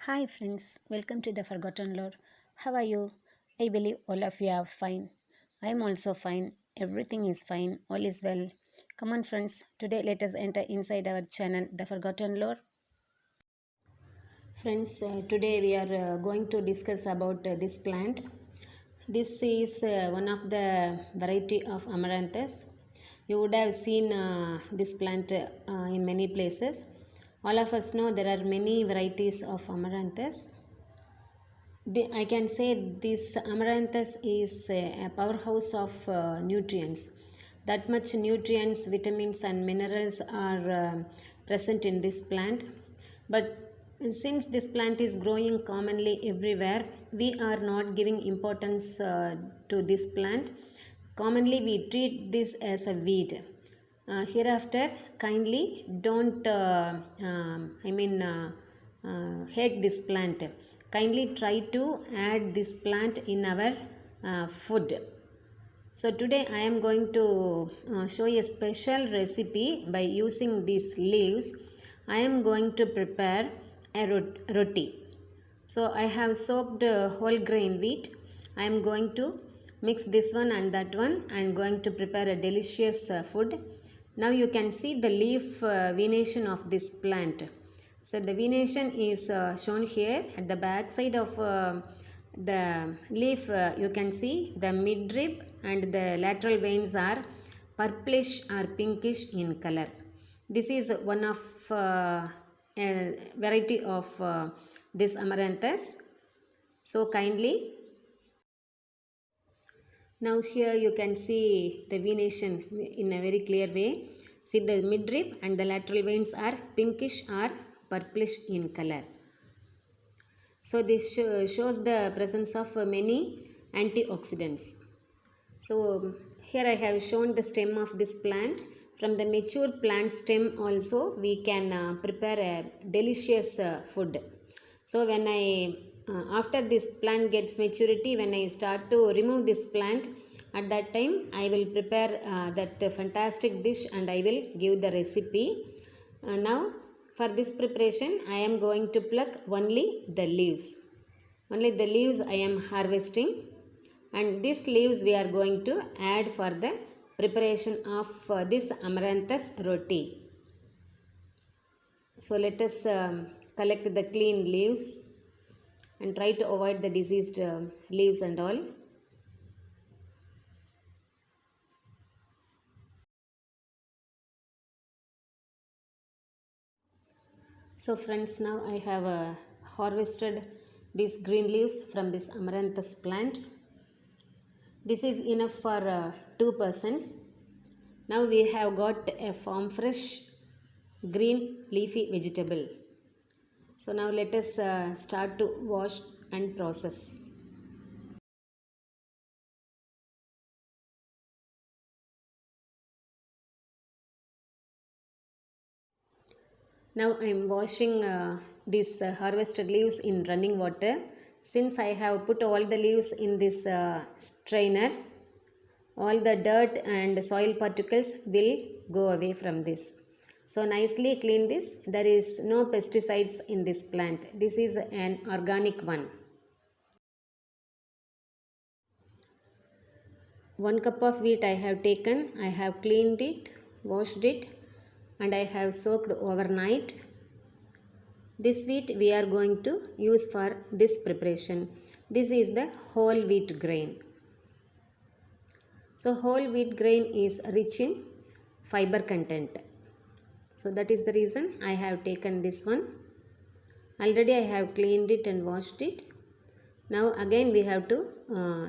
Hi friends, welcome to the Forgotten Lore. How are you? I believe all of you are fine. I am also fine. Everything is fine. All is well. Come on friends, today let us enter inside our channel, The Forgotten Lore. Friends, today we are going to discuss about this plant. This is one of the variety of amaranthus. You would have seen this plant in many places. All of us know there are many varieties of amaranthus. I can say this amaranthus is a powerhouse of nutrients. That much nutrients, vitamins, and minerals are present in this plant. But since this plant is growing commonly everywhere, we are not giving importance to this plant. Commonly, we treat this as a weed. Hereafter, kindly don't, hate this plant. Kindly try to add this plant in our food. So today I am going to show a special recipe by using these leaves. I am going to prepare a roti. So I have soaked whole grain wheat. I am going to mix this one and that one. I am going to prepare a delicious food. Now you can see the leaf venation of this plant. So the venation is shown here at the back side of the leaf. You can see the midrib and the lateral veins are purplish or pinkish in color. This is one of a variety of this amaranthus. So kindly, now here you can see the venation in a very clear way. See the midrib and the lateral veins are pinkish or purplish in color. So this shows the presence of many antioxidants. So here I have shown the stem of this plant. From the mature plant stem also we can prepare a delicious food. So when after this plant gets maturity, when I start to remove this plant, at that time I will prepare that fantastic dish and I will give the recipe. Now for this preparation I am going to pluck only the leaves. Only the leaves I am harvesting, and these leaves we are going to add for the preparation of this amaranthus roti. So let us collect the clean leaves and try to avoid the diseased leaves and all. So friends, now I have harvested these green leaves from this amaranthus plant. This is enough for 2 persons. Now we have got a farm fresh green leafy vegetable. So now let us start to wash and process. Now I am washing these harvested leaves in running water. Since I have put all the leaves in this strainer, all the dirt and soil particles will go away from this. So nicely clean this. There is no pesticides in this plant. This is an organic one. 1 cup of wheat I have taken. I have cleaned it, washed it, and I have soaked overnight. This wheat we are going to use for this preparation. This is the whole wheat grain. So whole wheat grain is rich in fiber content. So that is the reason I have taken this one. Already I have cleaned it and washed it. Now again we have to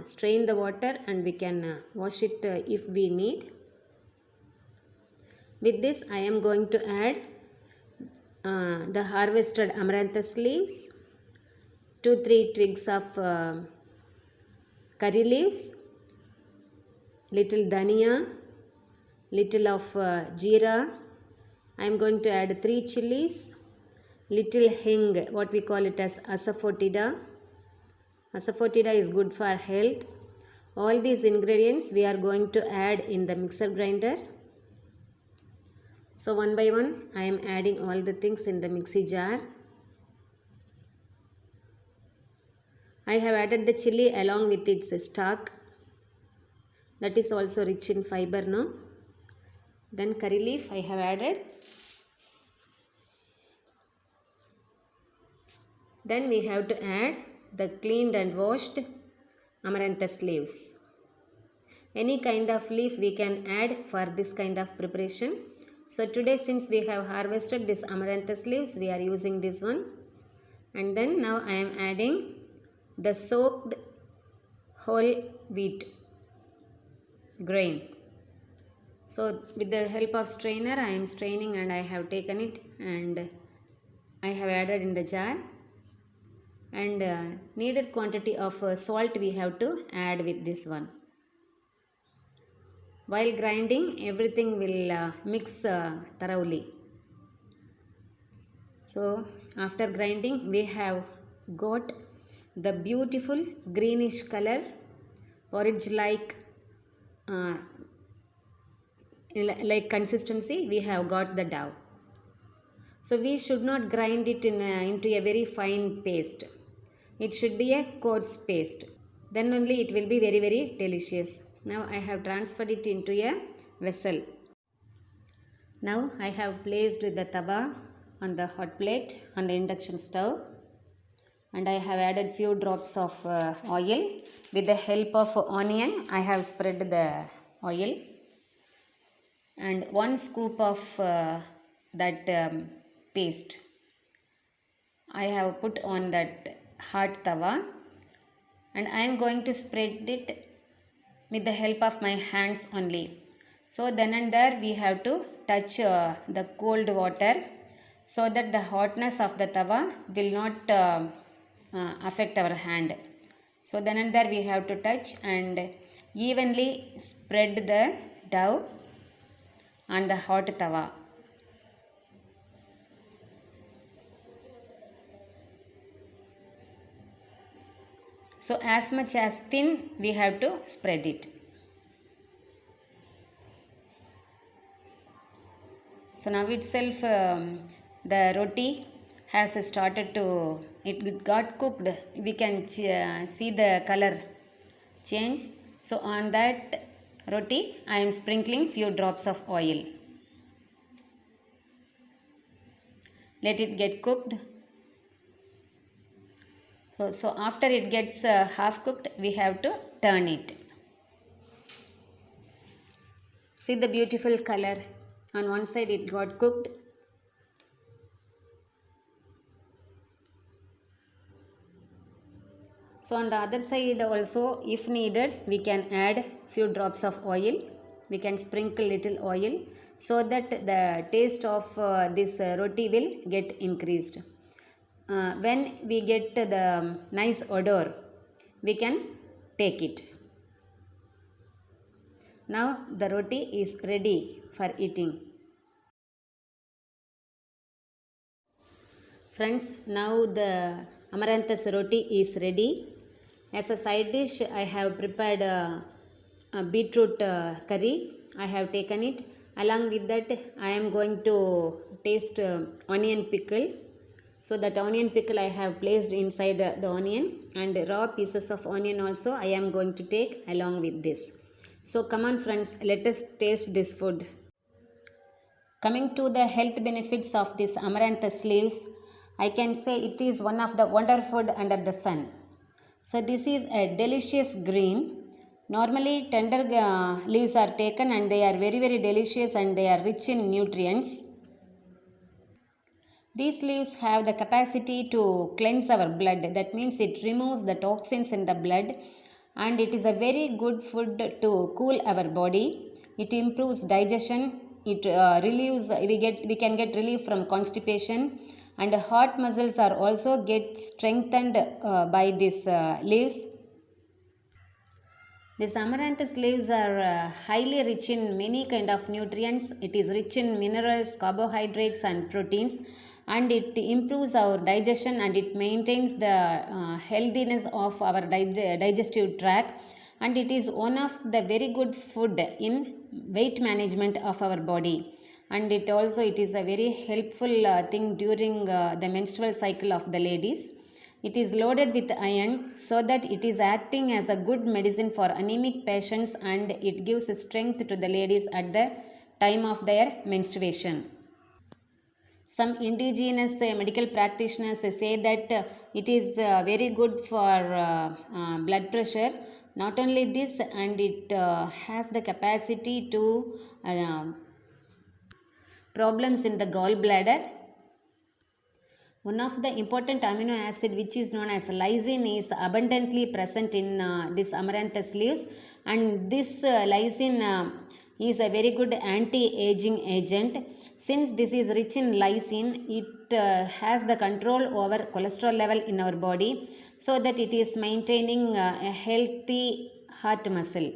strain the water and we can wash it if we need. With this I am going to add the harvested amaranthus leaves, 2-3 twigs of curry leaves, little dhania, little of jeera. I am going to add 3 chilies, little hing, what we call it as asafoetida. Asafoetida is good for health. All these ingredients we are going to add in the mixer grinder. So one by one I am adding all the things in the mixie jar. I have added the chili along with its stalk. That is also rich in fiber, no? Then curry leaf I have added. Then we have to add the cleaned and washed amaranthus leaves. Any kind of leaf we can add for this kind of preparation. So today, since we have harvested this amaranthus leaves, we are using this one. And then now I am adding the soaked whole wheat grain. So with the help of strainer I am straining, and I have taken it and I have added in the jar. And needed quantity of salt we have to add with this one. While grinding, everything will mix thoroughly. So after grinding, we have got the beautiful greenish color, porridge like consistency. We have got the dough. So we should not grind it into a very fine paste. It should be a coarse paste. Then only it will be very, very delicious. Now I have transferred it into a vessel. Now I have placed the tawa on the hot plate on the induction stove, and I have added few drops of oil. With the help of onion, I have spread the oil, and 1 scoop of that paste I have put on that hot tawa, and I am going to spread it with the help of my hands only. So then and there we have to touch the cold water so that the hotness of the tawa will not affect our hand. So then and there we have to touch and evenly spread the dough on the hot tawa. So as much as thin we have to spread it. So now itself the roti has started to, it got cooked. We can see the color change. So on that roti I am sprinkling few drops of oil. Let it get cooked. So after it gets half cooked, we have to turn it. See the beautiful color. On one side it got cooked. So on the other side also, if needed, we can add few drops of oil. We can sprinkle little oil so that the taste of this roti will get increased. When we get the nice odor, we can take it. Now the roti is ready for eating. Friends, now the amaranthus roti is ready. As a side dish, I have prepared a beetroot curry. I have taken it. Along with that, I am going to taste onion pickle. So that onion pickle I have placed inside the onion, and raw pieces of onion also I am going to take along with this. So come on friends, let us taste this food. Coming to the health benefits of this amaranthus leaves, I can say it is one of the wonder food under the sun. So this is a delicious green. Normally tender leaves are taken and they are very, very delicious and they are rich in nutrients. These leaves have the capacity to cleanse our blood. That means it removes the toxins in the blood, and it is a very good food to cool our body. It improves digestion. It relieves. We can get relief from constipation, and heart muscles are also get strengthened by these leaves. These amaranthus leaves are highly rich in many kind of nutrients. It is rich in minerals, carbohydrates and proteins, and it improves our digestion and it maintains the healthiness of our digestive tract, and it is one of the very good food in weight management of our body, and it is a very helpful thing during the menstrual cycle of the ladies. It is loaded with iron so that it is acting as a good medicine for anemic patients, and it gives strength to the ladies at the time of their menstruation. Some indigenous medical practitioners say that it is very good for blood pressure. Not only this, and it has the capacity to problems in the gallbladder. One of the important amino acid which is known as lysine is abundantly present in this amaranthus leaves, and this lysine is a very good anti-aging agent. Since this is rich in lysine, it has the control over cholesterol level in our body, so that it is maintaining a healthy heart muscle.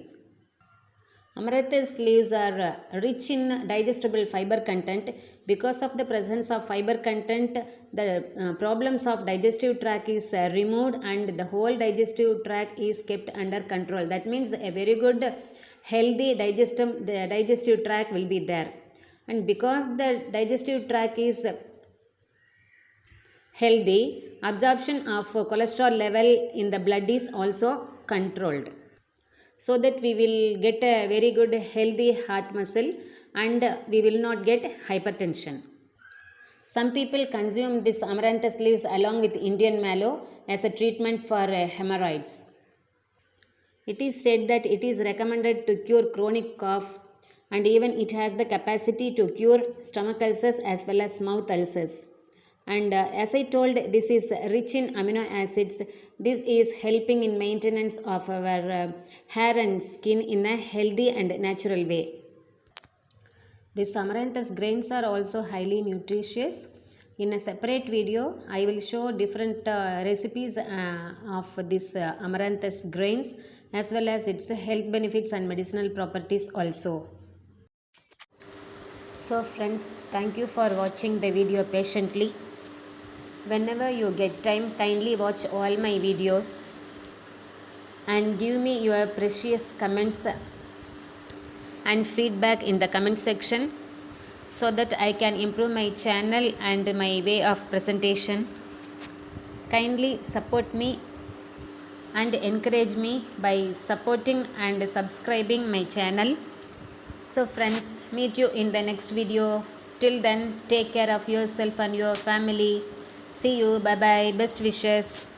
Amaranthus leaves are rich in digestible fiber content. Because of the presence of fiber content, the problems of digestive tract is removed, and the whole digestive tract is kept under control. That means a very good healthy digestive tract will be there. And because the digestive tract is healthy, absorption of cholesterol level in the blood is also controlled, so that we will get a very good healthy heart muscle, and we will not get hypertension. Some people consume this amaranthus leaves along with Indian mallow as a treatment for hemorrhoids. It is said that it is recommended to cure chronic cough, and even it has the capacity to cure stomach ulcers as well as mouth ulcers. And as I told, this is rich in amino acids. This is helping in maintenance of our hair and skin in a healthy and natural way. These amaranthus grains are also highly nutritious. In a separate video, I will show different recipes of this amaranthus grains, as well as its health benefits and medicinal properties also. So friends, thank you for watching the video patiently. Whenever you get time, kindly watch all my videos and give me your precious comments and feedback in the comment section, so that I can improve my channel and my way of presentation. Kindly support me and encourage me by supporting and subscribing my channel. So friends, meet you in the next video. Till then, take care of yourself and your family. See you. Bye bye. Best wishes.